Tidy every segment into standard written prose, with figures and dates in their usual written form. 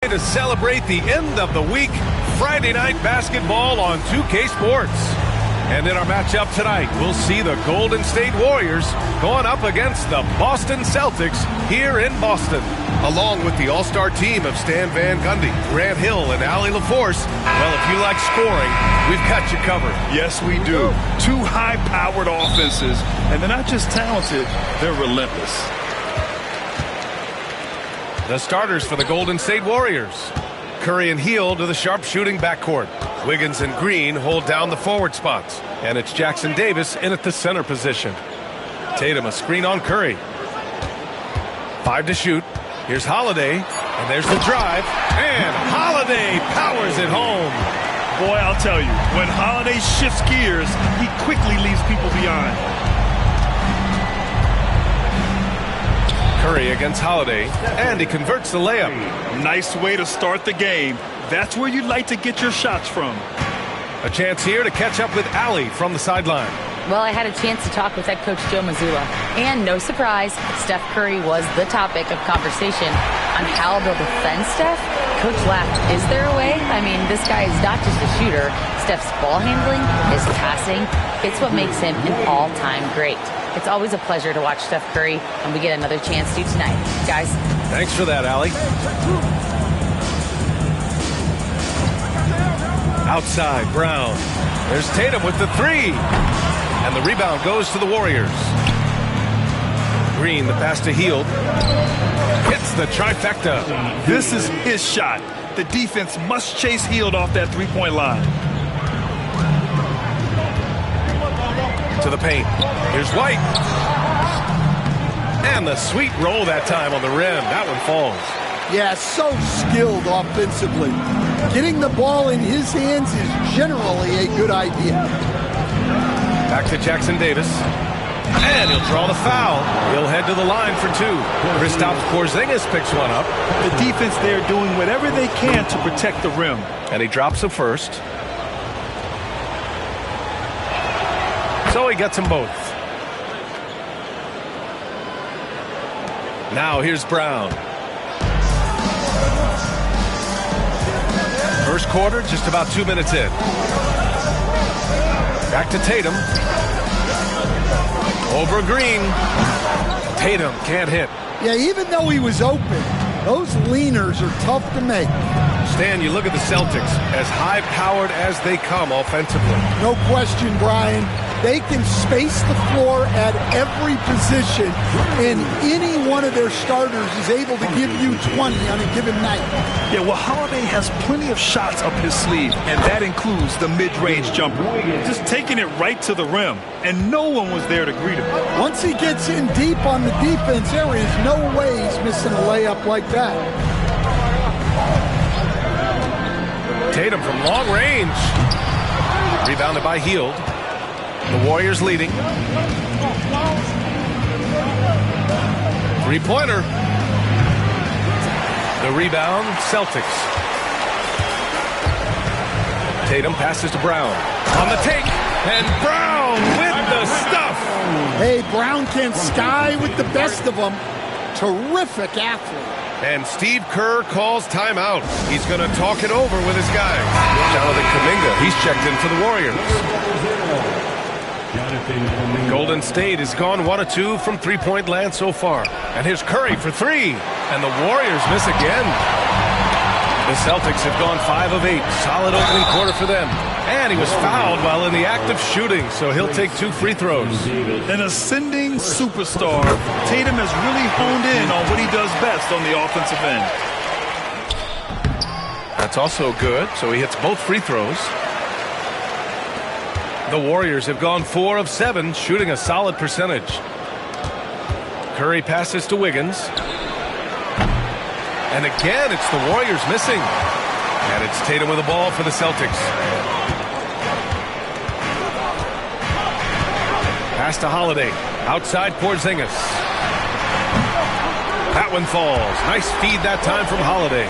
To celebrate the end of the week, Friday night basketball on 2K Sports. And in our matchup tonight, we'll see the Golden State Warriors going up against the Boston Celtics here in Boston. Along with the all-star team of Stan Van Gundy, Grant Hill, and Allie LaForce. Well, if you like scoring, we've got you covered. Yes, we do. Two high-powered offenses, and they're not just talented, they're relentless. The starters for the Golden State Warriors. Curry and Hield to the sharpshooting backcourt. Wiggins and Green hold down the forward spots. And it's Jackson Davis in at the center position. Tatum a screen on Curry. 5 to shoot. Here's Holiday. And there's the drive. And Holiday powers it home. Boy, I'll tell you, when Holiday shifts gears, he quickly leaves people behind. Curry against Holiday, and he converts the layup. Nice way to start the game. That's where you'd like to get your shots from. A chance here to catch up with Allie from the sideline. Well, I had a chance to talk with head coach Joe Mazzulla, and no surprise, Steph Curry was the topic of conversation on how they'll defend Steph. Coach laughed. Is there a way? I mean, this guy is not just a shooter. Steph's ball handling, his passing, it's what makes him an all-time great. It's always a pleasure to watch Steph Curry, and we get another chance to tonight. Guys. Thanks for that, Allie. Outside, Brown. There's Tatum with the 3. And the rebound goes to the Warriors. Green, the pass to Hield. Hits the trifecta. This is his shot. The defense must chase Hield off that three-point line. To the paint. Here's White. And the sweet roll that time on the rim. That one falls. Yeah, so skilled offensively. Getting the ball in his hands is generally a good idea. Back to Jackson Davis. And he'll draw the foul. He'll head to the line for 2. Kristaps Porzingis picks one up. The defense there doing whatever they can to protect the rim. And he drops the first. So he gets them both. Now here's Brown. First quarter, just about 2 minutes in. Back to Tatum. Over Green. Tatum can't hit. Yeah, even though he was open, those leaners are tough to make. Stan, you look at the Celtics, as high-powered as they come offensively. No question, Brian. They can space the floor at every position, and any one of their starters is able to give you 20 on a given night. Yeah, well, Holiday has plenty of shots up his sleeve, and that includes the mid-range jumper. Just taking it right to the rim, and no one was there to greet him. Once he gets in deep on the defense, there is no way he's missing a layup like that. Tatum from long range. Rebounded by Hield. The Warriors leading. Three-pointer. The rebound, Celtics. Tatum passes to Brown. On the take. And Brown with the stuff. Hey, Brown can sky with the best of them. Terrific athlete. And Steve Kerr calls timeout. He's going to talk it over with his guys. Jonathan Kuminga, he's checked in for the Warriors. Golden State has gone 1 of 2 from three-point land so far. And here's Curry for 3. And the Warriors miss again. The Celtics have gone 5 of 8. Solid opening quarter for them. And he was fouled while in the act of shooting, so he'll take 2 free throws. An ascending superstar, Tatum has really honed in on what he does best on the offensive end. That's also good, so he hits both free throws. The Warriors have gone 4 of 7, shooting a solid percentage. Curry passes to Wiggins. And again, it's the Warriors missing. And it's Tatum with the ball for the Celtics. Pass to Holiday. Outside Porzingis. That one falls. Nice feed that time from Holiday.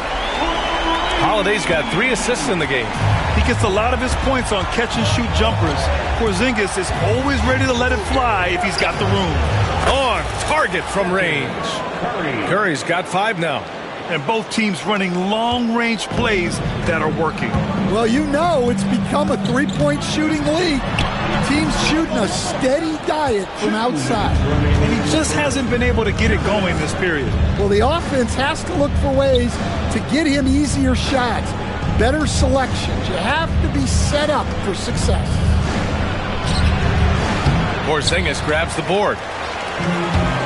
Holiday's got 3 assists in the game. He gets a lot of his points on catch-and-shoot jumpers. Porzingis is always ready to let it fly if he's got the room. On target from range. Curry's got 5 now. And both teams running long-range plays that are working. Well, you know it's become a three-point shooting league. Teams shooting a steady diet from outside. And he just hasn't been able to get it going this period. Well, the offense has to look for ways to get him easier shots, better selections. You have to be set up for success. Porzingis grabs the board.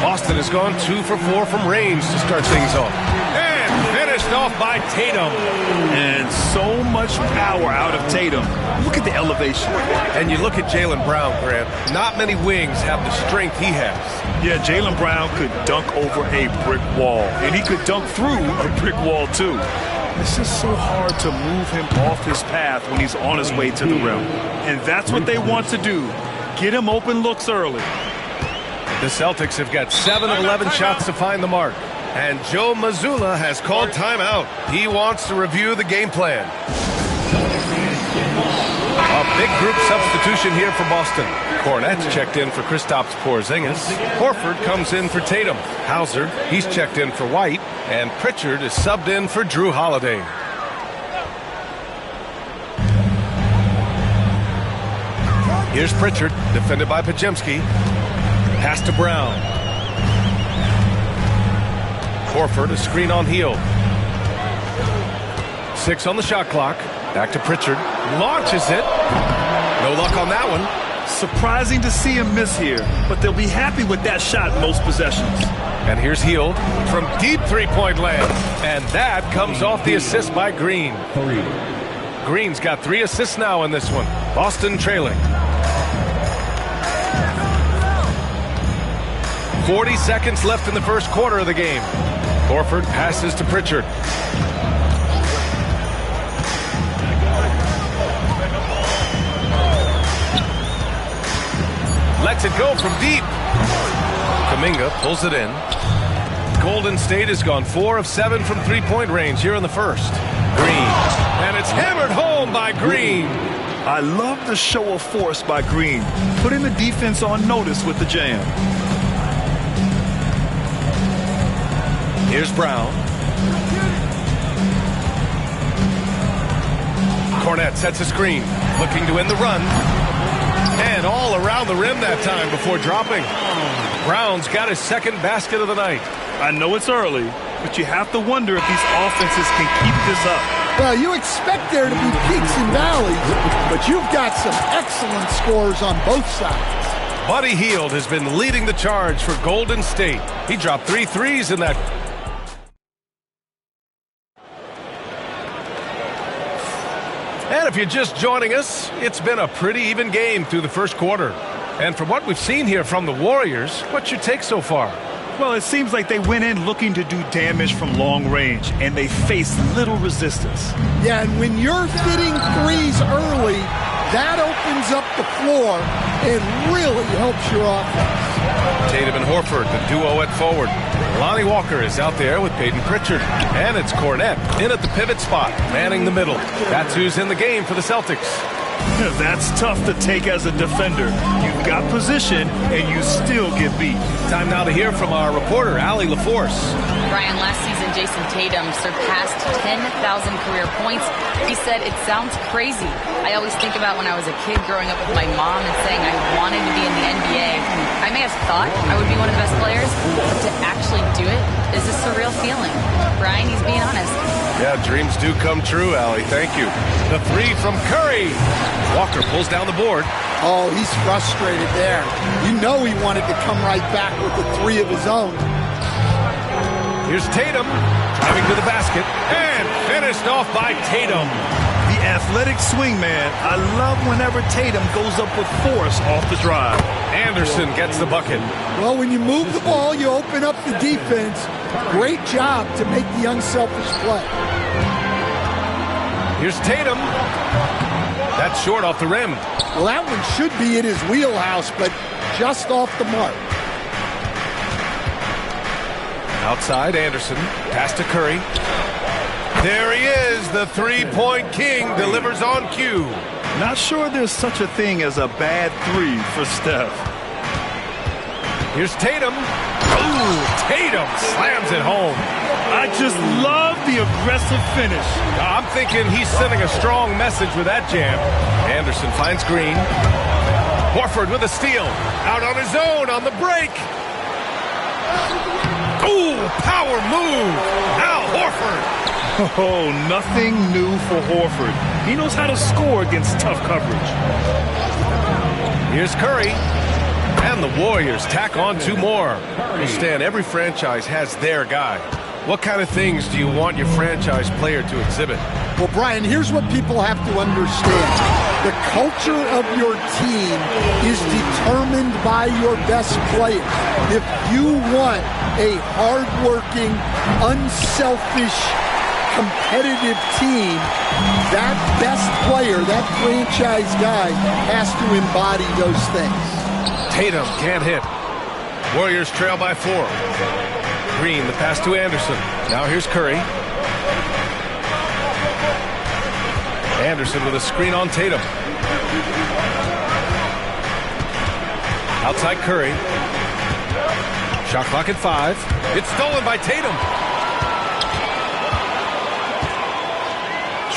Boston has gone 2 for 4 from range to start things off. And finished off by Tatum. And so much power out of Tatum. Look at the elevation. And you look at Jaylen Brown, Grant. Not many wings have the strength he has. Yeah, Jaylen Brown could dunk over a brick wall. And he could dunk through a brick wall, too. It's just so hard to move him off his path when he's on his way to the rim. And that's what they want to do. Get him open looks early. The Celtics have got 7 of 11 shots to find the mark. And Joe Mazzulla has called timeout. He wants to review the game plan. A big group substitution here for Boston. Cornette's checked in for Kristaps Porzingis. Horford comes in for Tatum. Hauser, he's checked in for White. And Pritchard is subbed in for Drew Holiday. Here's Pritchard, defended by Podziemski. Pass to Brown. Horford, a screen on Hield. 6 on the shot clock. Back to Pritchard. Launches it. No luck on that one. Surprising to see him miss here, but they'll be happy with that shot most possessions. And here's Hield from deep three-point land. And that comes off the assist by Green. Green's got 3 assists now in this one. Boston trailing. 40 seconds left in the first quarter of the game. Horford passes to Pritchard. Lets it go from deep. Kuminga pulls it in. Golden State has gone 4 of 7 from three-point range here in the first. Green. And it's hammered home by Green. I love the show of force by Green, putting the defense on notice with the jam. Here's Brown. Cornette sets a screen, looking to end the run. And all around the rim that time before dropping. Brown's got his second basket of the night. I know it's early, but you have to wonder if these offenses can keep this up. Well, you expect there to be peaks and valleys, but you've got some excellent scores on both sides. Buddy Hield has been leading the charge for Golden State. He dropped 3 threes in that. And if you're just joining us, it's been a pretty even game through the first quarter. And from what we've seen here from the Warriors, what's your take so far? Well, it seems like they went in looking to do damage from long range, and they faced little resistance. Yeah, and when you're hitting threes early, that opens up the floor and really helps your offense. Tatum and Horford, the duo at forward. Lonnie Walker is out there with Peyton Pritchard. And it's Cornette in at the pivot spot, manning the middle. That's who's in the game for the Celtics. That's tough to take as a defender. You've got position, and you still get beat. Time now to hear from our reporter, Allie LaForce. Brian, last season, Jason Tatum surpassed 10,000 career points. He said, "It sounds crazy. I always think about when I was a kid growing up with my mom and saying I wanted to be in the NBA. I may have thought I would be one of the best players, but to actually do it is a surreal feeling." Brian, he's being honest. Yeah, dreams do come true, Allie. Thank you. The three from Curry. Walker pulls down the board. Oh, he's frustrated there. You know he wanted to come right back with the three of his own. Here's Tatum, driving to the basket, and finished off by Tatum. The athletic swing man. I love whenever Tatum goes up with force off the drive. Anderson gets the bucket. Well, when you move the ball, you open up the defense. Great job to make the unselfish play. Here's Tatum. That's short off the rim. Well, that one should be in his wheelhouse, but just off the mark. Outside, Anderson. Pass to Curry. There he is. The three-point king delivers on cue. Not sure there's such a thing as a bad three for Steph. Here's Tatum. Ooh, Tatum slams it home. I just love the aggressive finish. I'm thinking he's sending a strong message with that jam. Anderson finds Green. Horford with a steal. Out on his own on the break. Ooh, power move. Al Horford. Oh, nothing new for Horford. He knows how to score against tough coverage. Here's Curry. And the Warriors tack on two more. Well, Stan, every franchise has their guy. What kind of things do you want your franchise player to exhibit? Well, Brian, here's what people have to understand. The culture of your team is determined by your best players. If you want a hardworking, unselfish, competitive team, that best player, that franchise guy, has to embody those things. Tatum can't hit. Warriors trail by 4. Green, the pass to Anderson. Now here's Curry. Anderson with a screen on Tatum. Outside Curry. Shot clock at 5. It's stolen by Tatum.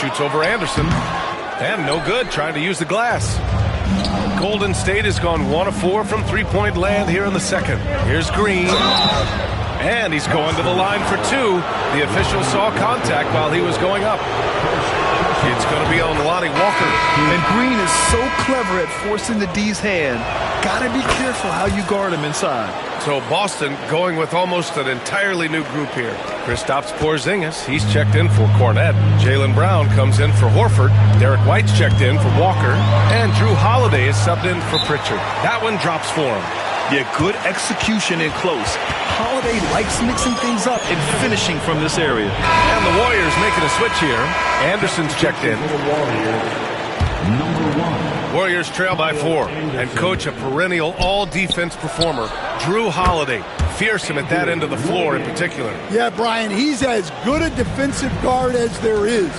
Shoots over Anderson. And no good, trying to use the glass. Golden State has gone 1 of 4 from three-point land here in the second. Here's Green. And he's going to the line for 2. The official saw contact while he was going up. It's going to be on Lonnie Walker. And Green is so clever at forcing the D's hand. Gotta be careful how you guard him inside. So Boston going with almost an entirely new group here. Kristaps Porzingis, he's checked in for Cornette. Jaylen Brown comes in for Horford. Derek White's checked in for Walker. And Drew Holiday is subbed in for Pritchard. That one drops for him. Yeah, good execution in close. Holiday likes mixing things up and finishing from this area. And the Warriors making a switch here. Anderson's checked in. Warriors trail by 4. And coach, a perennial all-defense performer, Drew Holiday. Fearsome at that end of the floor in particular. Yeah, Brian, he's as good a defensive guard as there is.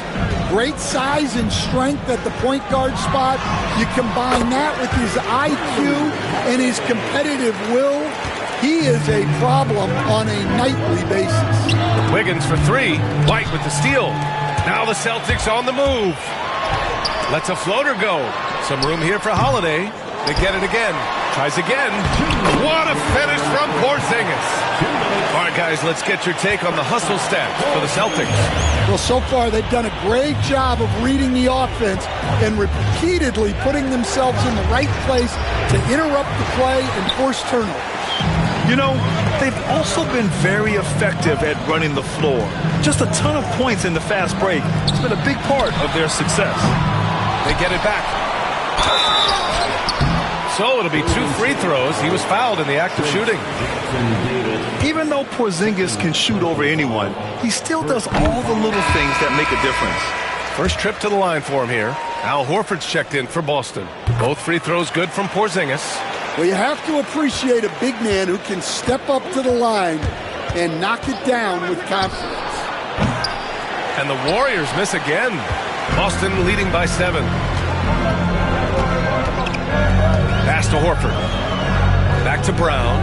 Great size and strength at the point guard spot. You combine that with his IQ and his competitive will, he is a problem on a nightly basis. Wiggins for 3. White with the steal. Now the Celtics on the move. Lets a floater go. Some room here for Holiday. They get it again. Tries again. What a finish from Porzingis. All right, guys, let's get your take on the hustle stats for the Celtics. Well, so far they've done a great job of reading the offense and repeatedly putting themselves in the right place to interrupt the play and force turnovers. You know, they've also been very effective at running the floor. Just a ton of points in the fast break. It's been a big part of their success. They get it back. So it'll be 2 free throws. He was fouled in the act of shooting. Even though Porzingis can shoot over anyone, he still does all the little things that make a difference. First trip to the line for him here. Al Horford's checked in for Boston. Both free throws good from Porzingis. Well, you have to appreciate a big man who can step up to the line and knock it down with confidence. And the Warriors miss again. Boston leading by 7. Pass to Horford. Back to Brown.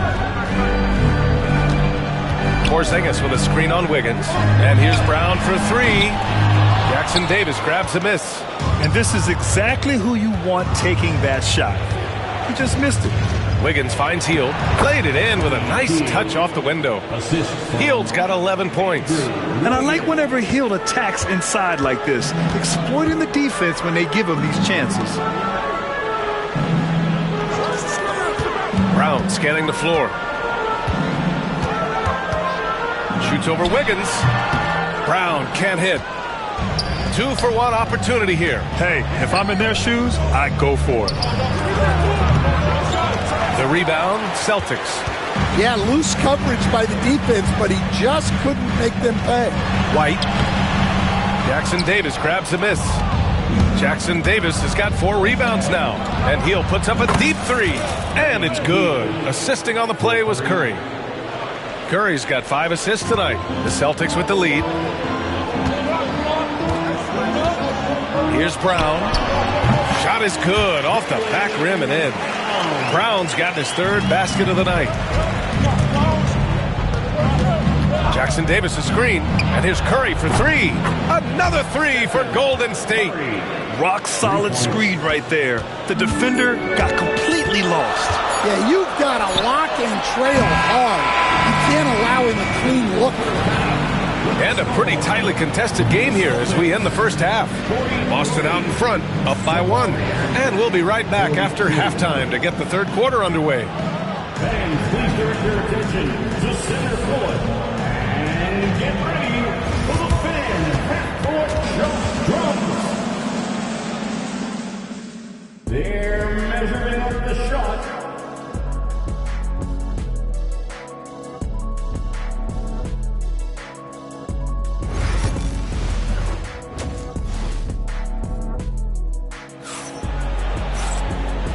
Porzingis with a screen on Wiggins. And here's Brown for three. Jackson Davis grabs a miss. And this is exactly who you want taking that shot. He just missed it. Wiggins finds Hield. Played it in with a nice touch off the window. Hield's got 11 points. And I like whenever Hield attacks inside like this, exploiting the defense when they give him these chances. Brown scanning the floor. Shoots over Wiggins. Brown can't hit. 2-for-1 opportunity here. Hey, if I'm in their shoes, I go for it. The rebound, Celtics. Yeah, loose coverage by the defense, but he just couldn't make them pay. White. Jackson Davis grabs a miss. Jackson Davis has got 4 rebounds now. And Hield puts up a deep three. And it's good. Assisting on the play was Curry. Curry's got 5 assists tonight. The Celtics with the lead. Here's Brown. Shot is good. Off the back rim and in. Brown's got his 3rd basket of the night. Jackson Davis a screen. And here's Curry for 3. Another 3 for Golden State. Rock solid screen right there. The defender got completely lost. Yeah, you've got to lock and trail hard. You can't allow him a clean look. And a pretty tightly contested game here as we end the first half. Boston out in front, up by 1. And we'll be right back after halftime to get the third quarter underway. Fans, please direct your attention to center court. And get ready for the fan half-court jump drums. They're measuring up the shot.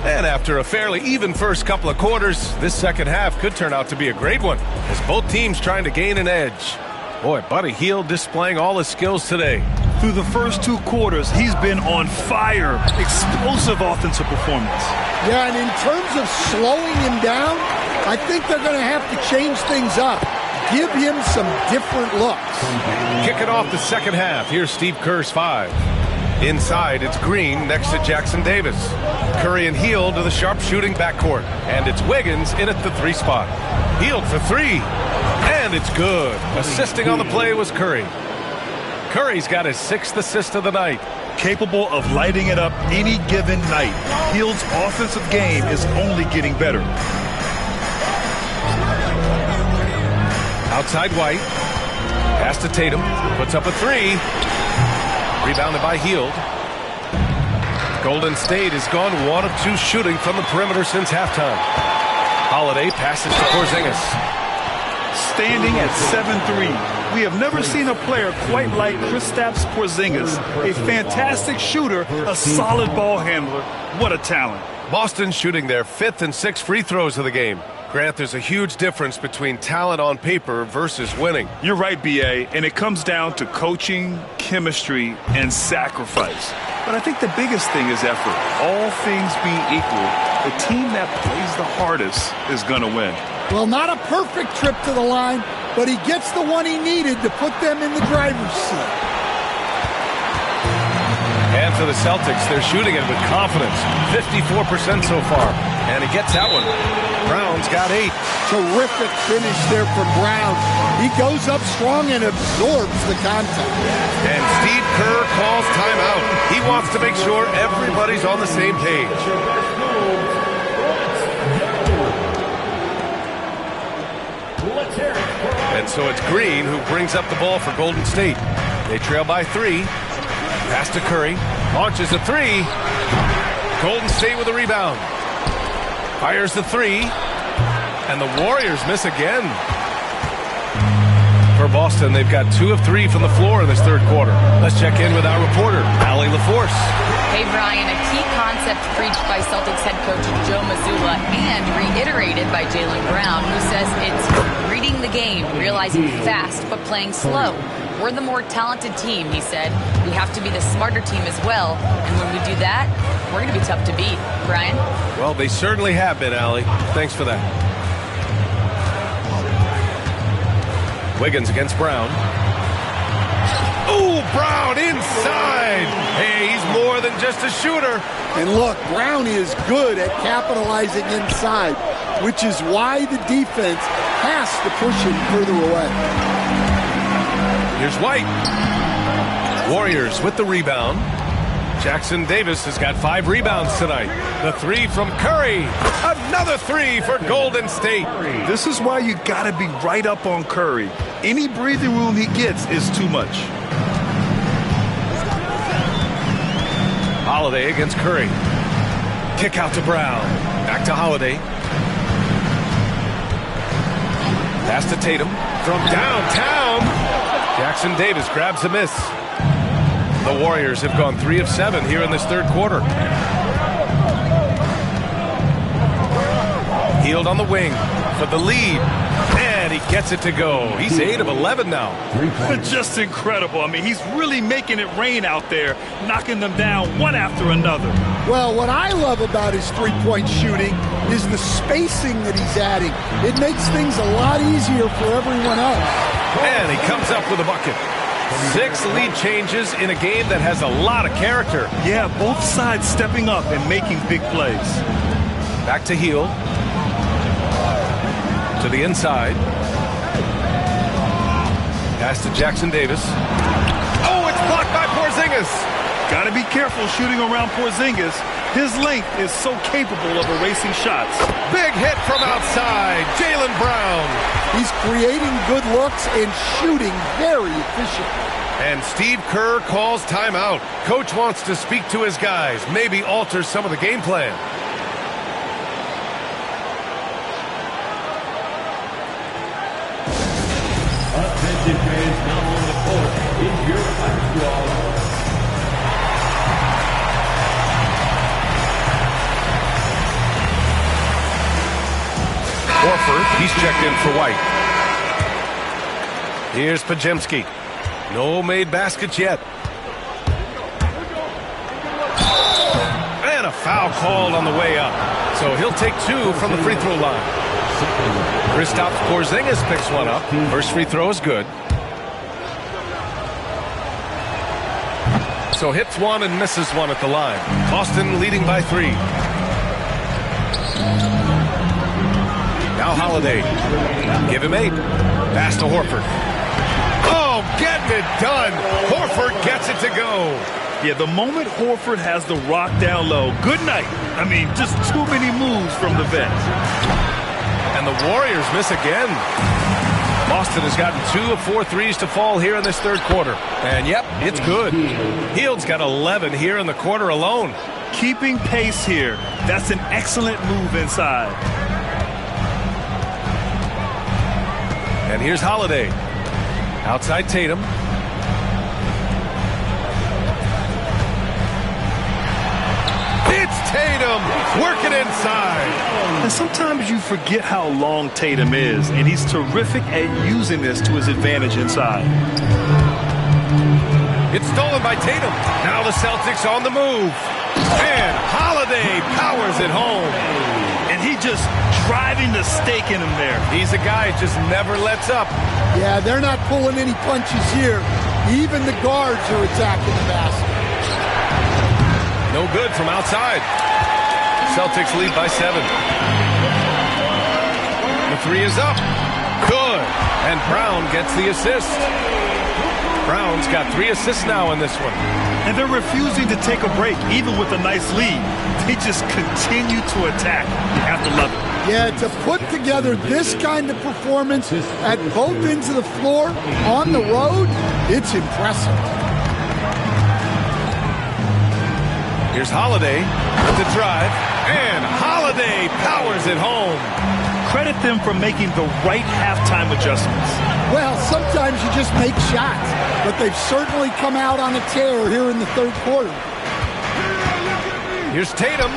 And after a fairly even first couple of quarters, this second half could turn out to be a great one as both teams trying to gain an edge. Boy, Buddy Hield displaying all his skills today. Through the first 2 quarters, he's been on fire. Explosive offensive performance. Yeah, and in terms of slowing him down, I think they're going to have to change things up. Give him some different looks. Kicking off the second half, here's Steve Kerr's 5. Inside, it's Green next to Jackson Davis. Curry and Hield to the sharp-shooting backcourt. And it's Wiggins in at the 3 spot. Hield for 3. And it's good. Assisting on the play was Curry. Curry's got his 6th assist of the night. Capable of lighting it up any given night. Hield's offensive game is only getting better. Outside White. Pass to Tatum. Puts up a 3. Rebounded by Hield. Golden State has gone 1 of 2 shooting from the perimeter since halftime. Holiday passes to Porzingis. Standing at 7'3". We have never seen a player quite like Kristaps Porzingis. A fantastic shooter, a solid ball handler. What a talent. Boston shooting their 5th and 6th free throws of the game. Grant, there's a huge difference between talent on paper versus winning. You're right, B.A., and it comes down to coaching, chemistry, and sacrifice. But I think the biggest thing is effort. All things being equal, the team that plays the hardest is going to win. Well, not a perfect trip to the line, but he gets the one he needed to put them in the driver's seat. And for the Celtics, they're shooting it with confidence. 54% so far. And he gets that one. Brown's got 8. Terrific finish there from Brown. He goes up strong and absorbs the contact. And Steve Kerr calls timeout. He wants to make sure everybody's on the same page. And so it's Green who brings up the ball for Golden State. They trail by 3. Pass to Curry. Launches a 3. Golden State with a rebound. Fires the 3. And the Warriors miss again. For Boston, they've got 2 of 3 from the floor in this third quarter. Let's check in with our reporter, Allie LaForce. Hey, Brian, a key concept preached by Celtics head coach Joe Mazzulla and reiterated by Jaylen Brown, who says it's reading the game, realizing fast but playing slow. We're the more talented team, he said. We have to be the smarter team as well. And when we do that, we're going to be tough to beat. Brian? Well, they certainly have been, Allie. Thanks for that. Wiggins against Brown. Ooh, Brown inside. Hey, he's more than just a shooter. And look, Brown is good at capitalizing inside, which is why the defense has to push him further away. Here's White. Warriors with the rebound. Jackson Davis has got 5 rebounds tonight. The 3 from Curry. Another 3 for Golden State. This is why you got to be right up on Curry. Any breathing room he gets is too much. Holiday against Curry. Kick out to Brown. Back to Holiday. Pass to Tatum. From downtown. Jackson Davis grabs the miss. The Warriors have gone 3 of 7 here in this third quarter. Healed on the wing for the lead. And he gets it to go. He's 8 of 11 now. Just incredible. I mean, he's really making it rain out there, knocking them down one after another. Well, what I love about his three-point shooting is the spacing that he's adding. It makes things a lot easier for everyone else. And he comes up with a bucket. 6 lead changes in a game that has a lot of character. Yeah, both sides stepping up and making big plays. Back to Heel. To the inside. Pass to Jackson Davis. Oh, it's blocked by Porzingis. Got to be careful shooting around Porzingis. His length is so capable of erasing shots. Big hit from outside. Jaylen Brown. He's creating good looks and shooting very efficient. And Steve Kerr calls timeout. Coach wants to speak to his guys, maybe alter some of the game plan. Attention fans, now on the court is your high squad. Horford, he's checked in for White. Here's Pajemski. No made baskets yet. And a foul called on the way up. So he'll take 2 from the free throw line. Kristaps Porzingis picks one up. First free throw is good. So hits one and misses one at the line. Boston leading by 3. Now Holiday. Give him 8. Pass to Horford. Oh, getting it done. Horford gets it to go. Yeah, the moment Horford has the rock down low, good night. I mean, just too many moves from the vet. And the Warriors miss again. Boston has gotten 2 of 4 threes to fall here in this third quarter. And yep, it's good. Hield's got 11 here in the quarter alone. Keeping pace here. That's an excellent move inside. And here's Holiday. Outside Tatum. It's Tatum working inside. And sometimes you forget how long Tatum is, and he's terrific at using this to his advantage inside. It's stolen by Tatum. Now the Celtics on the move. And Holiday powers it home. And he just driving the stake in him there. He's a guy who just never lets up. Yeah, they're not pulling any punches here. Even the guards are attacking the basket. No good from outside. Celtics lead by 7. The 3 is up. Good. And Brown gets the assist. Brown's got 3 assists now in this one. And they're refusing to take a break, even with a nice lead. They just continue to attack. You have to love it. Yeah, to put together this kind of performance at both ends of the floor on the road, it's impressive. Here's Holiday with the drive, and Holiday powers it home. Credit them for making the right halftime adjustments. Well, sometimes you just make shots, but they've certainly come out on a tear here in the third quarter. Here's Tatum.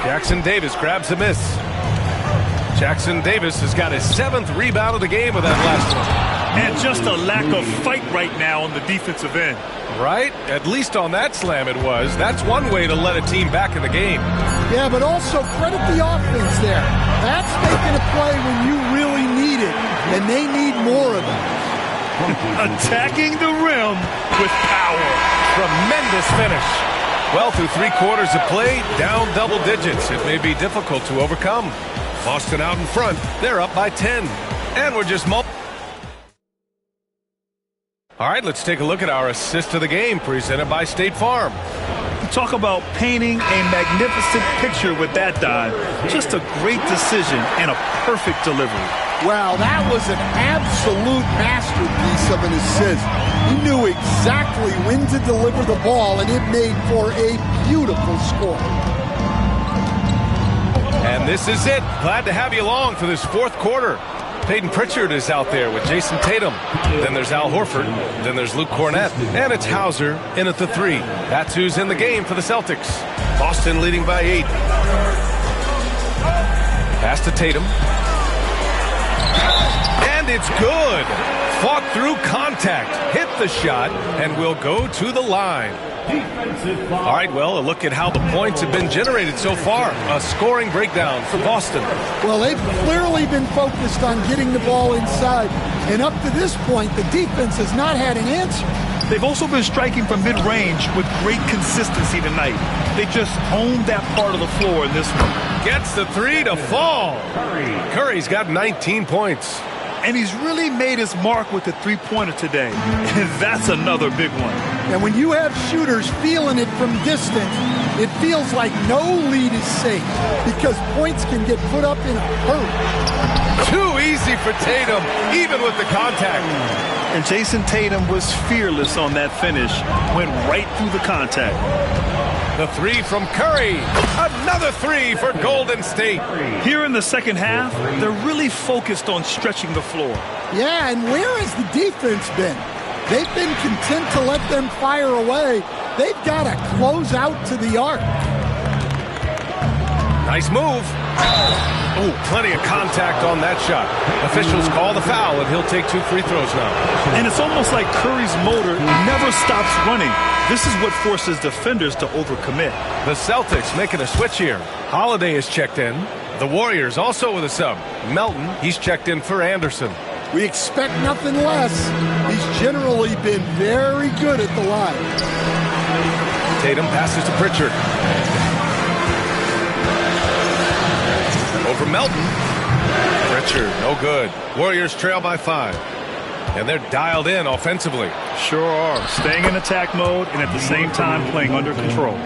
Jackson Davis grabs a miss. Jackson Davis has got his 7th rebound of the game with that last one. And just a lack of fight right now on the defensive end. Right? At least on that slam it was. That's one way to let a team back in the game. Yeah, but also credit the offense there. That's making a play when you really need it, and they need more of it. Attacking the rim with power. Tremendous finish. Well, through 3 quarters of play, down double digits. It may be difficult to overcome. Boston out in front. They're up by 10. And we're just All right, let's take a look at our assist of the game presented by State Farm. Talk about painting a magnificent picture with that dive. Just a great decision and a perfect delivery. Wow, that was an absolute masterpiece of an assist. He knew exactly when to deliver the ball, and it made for a beautiful score. And this is it. Glad to have you along for this 4th quarter. Peyton Pritchard is out there with Jason Tatum. Then there's Al Horford. Then there's Luke Cornett. And it's Hauser in at the 3. That's who's in the game for the Celtics. Boston leading by 8. Pass to Tatum. And it's good. Fought through contact. Hit the shot and will go to the line. All right, well, a look at how the points have been generated so far. A scoring breakdown for Boston. Well, they've clearly been focused on getting the ball inside. And up to this point, the defense has not had an answer. They've also been striking from mid-range with great consistency tonight. They just owned that part of the floor in this one. Gets the 3 to fall. Curry's got 19 points. And he's really made his mark with the 3-pointer today. And that's another big one. And when you have shooters feeling it from distance, it feels like no lead is safe because points can get put up in a hurry. Too easy for Tatum, even with the contact. And Jason Tatum was fearless on that finish. Went right through the contact. The 3 from Curry. Another 3 for Golden State. Here in the second half, they're really focused on stretching the floor. Yeah, and where has the defense been? They've been content to let them fire away. They've got to close out to the arc. Nice move. Oh, plenty of contact on that shot. Officials call the foul, and he'll take 2 free throws now. And it's almost like Curry's motor never stops running. This is what forces defenders to overcommit. The Celtics making a switch here. Holiday is checked in. The Warriors also with a sub. Melton, he's checked in for Anderson. We expect nothing less. He's generally been very good at the line. Tatum passes to Pritchard. Over Melton. Pritchard, no good. Warriors trail by 5. And they're dialed in offensively. Sure are. Staying in attack mode and at the same time playing under control.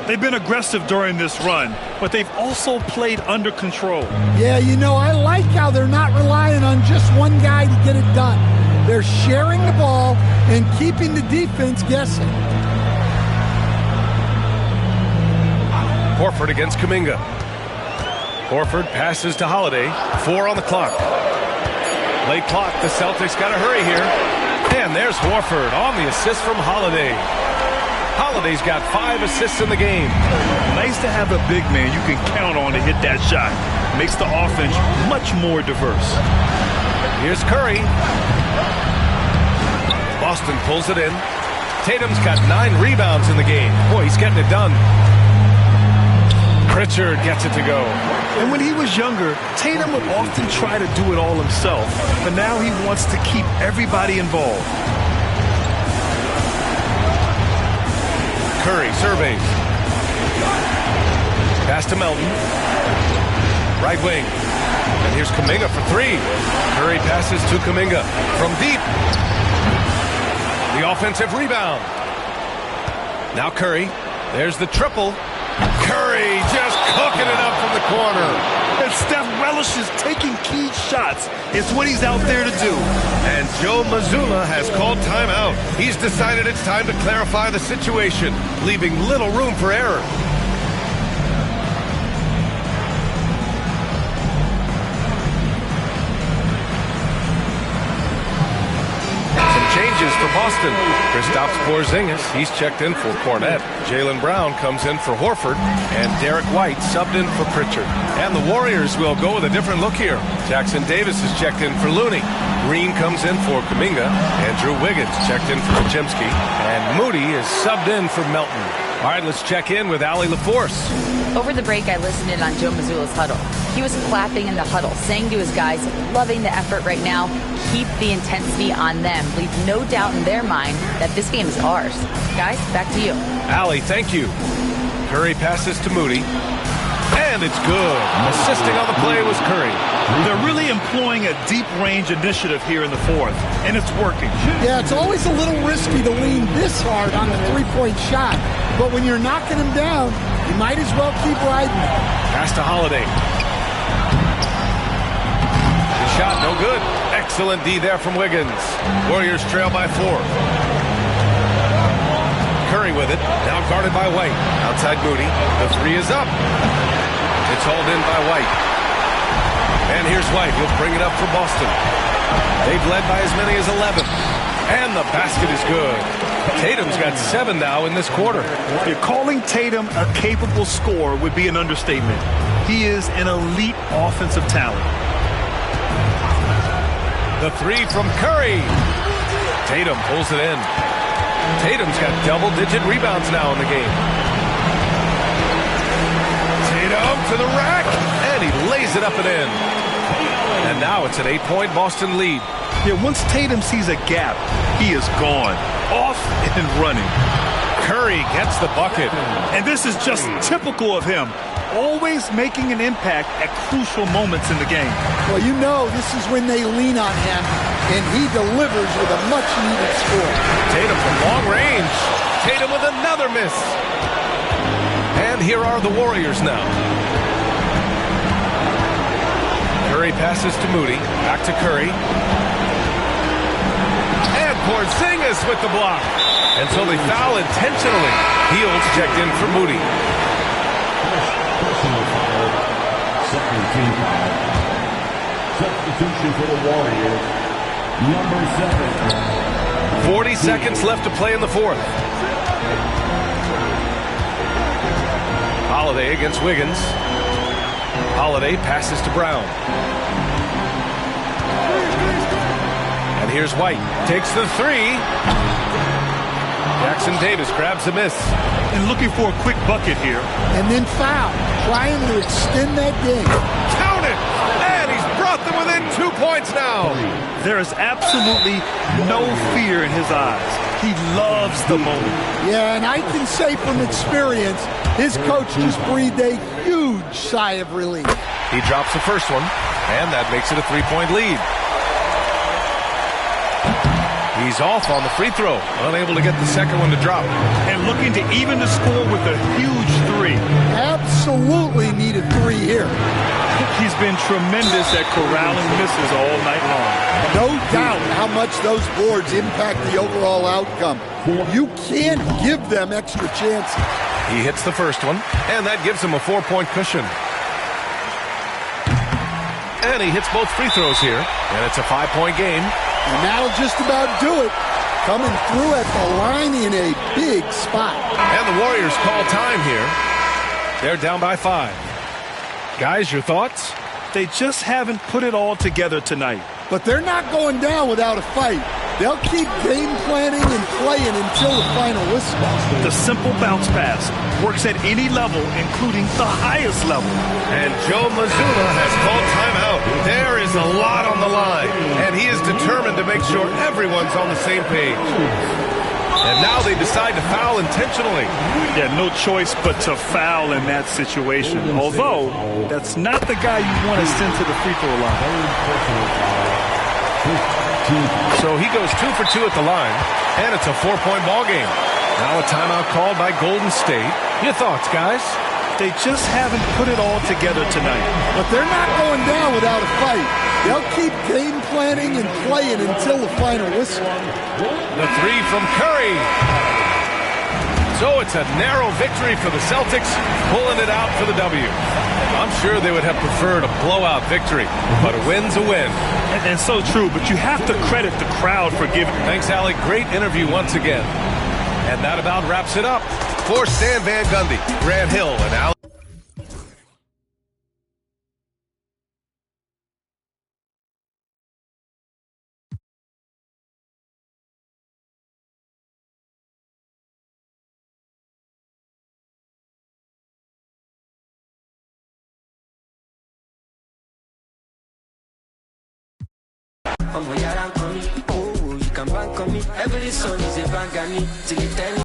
They've been aggressive during this run, but they've also played under control. Yeah, you know, I like how they're not relying on just one guy to get it done. They're sharing the ball and keeping the defense guessing. Horford against Kuminga. Horford passes to Holiday. 4 on the clock. Late clock. The Celtics got to hurry here. And there's Horford on the assist from Holiday. Holiday's got 5 assists in the game. Nice to have a big man you can count on to hit that shot. Makes the offense much more diverse. Here's Curry. Boston pulls it in. Tatum's got 9 rebounds in the game. Boy, he's getting it done. Pritchard gets it to go. And when he was younger, Tatum would often try to do it all himself. But now he wants to keep everybody involved. Curry surveys. Pass to Melton. Right wing. And here's Kuminga for 3. Curry passes to Kuminga from deep. The offensive rebound. Now Curry. There's the triple. Curry just cooking it up from the corner. And Steph relishes taking key shots. It's what he's out there to do. And Joe Mazzulla has called timeout. He's decided it's time to clarify the situation, leaving little room for error. Some changes for Boston. Boston. Kristaps Porzingis, he's checked in for Cornette. Jaylen Brown comes in for Horford. And Derek White subbed in for Pritchard. And the Warriors will go with a different look here. Jackson Davis is checked in for Looney. Green comes in for Kuminga. Andrew Wiggins checked in for Podziemski. And Moody is subbed in for Melton. All right, let's check in with Allie LaForce. Over the break, I listened in on Joe Mazzulla's huddle. He was clapping in the huddle, saying to his guys, loving the effort right now, keep the intensity on them. Leave no doubt in their mind that this game is ours. Guys, back to you. Allie, thank you. Curry passes to Moody. And it's good. Assisting on the play was Curry. They're really employing a deep range initiative here in the fourth, and it's working. Yeah, it's always a little risky to lean this hard on the three-point shot. But when you're knocking him down, you might as well keep riding it. Pass to Holiday. The shot, no good. Excellent D there from Wiggins. Warriors trail by 4. Curry with it. Now guarded by White. Outside Moody. The three is up. It's hauled in by White. And here's White. He'll bring it up for Boston. They've led by as many as 11. And the basket is good. Tatum's got 7 now in this quarter. If calling Tatum a capable scorer would be an understatement. He is an elite offensive talent. The three from Curry. Tatum pulls it in. Tatum's got double-digit rebounds now in the game. Tatum to the rack, and he lays it up and in. And now it's an 8-point Boston lead. Yeah, once Tatum sees a gap, he is gone. Off and running. Curry gets the bucket. And this is just typical of him. Always making an impact at crucial moments in the game. Well, you know this is when they lean on him, and he delivers with a much-needed score. Tatum from long range. Tatum with another miss. And here are the Warriors now. Curry passes to Moody. Back to Curry. And Porzingis with the block. And so they foul intentionally. Heels checked in for Moody. Second team foul. Substitution for the Warriors. Number 7. 40 seconds left to play in the fourth. Holiday against Wiggins. Holiday passes to Brown. And here's White. Takes the three. Jackson Davis grabs the miss. And looking for a quick bucket here. And then foul. Trying to extend that game. Count it! And he's brought them within 2 points now. There is absolutely no fear in his eyes. He loves the moment. Yeah, and I can say from experience, his coach just breathed a huge sigh of relief. He drops the first one, and that makes it a 3-point lead. He's off on the free throw, unable to get the second one to drop. And looking to even the score with a huge three. Absolutely needed 3 here. He's been tremendous at corralling misses all night long. No doubt how much those boards impact the overall outcome. You can't give them extra chances. He hits the first one, and that gives him a 4-point cushion. And he hits both free throws here, and it's a 5-point game. And that'll just about do it. Coming through at the line in a big spot. And the Warriors call time here. They're down by 5. Guys, your thoughts? They just haven't put it all together tonight. But they're not going down without a fight. They'll keep game planning and playing until the final whistle. The simple bounce pass works at any level, including the highest level. And Joe Mazzulla has called timeout. There is a lot on the line, and he is determined to make sure everyone's on the same page. And now they decide to foul intentionally. Yeah, no choice but to foul in that situation. Although, that's not the guy you want to send to the free throw line. So he goes 2 for 2 at the line, and it's a 4-point ball game. Now a timeout called by Golden State. Your thoughts, guys? They just haven't put it all together tonight. But they're not going down without a fight. They'll keep game planning and playing until the final whistle. The three from Curry. So it's a narrow victory for the Celtics, pulling it out for the W. I'm sure they would have preferred a blowout victory, but a win's a win. And so true, but you have to credit the crowd for giving. Thanks, Alec. Great interview once again. And that about wraps it up. For Stan Van Gundy, Grant Hill, and Alec. You can bank on me. Every song is a bang on me. Till it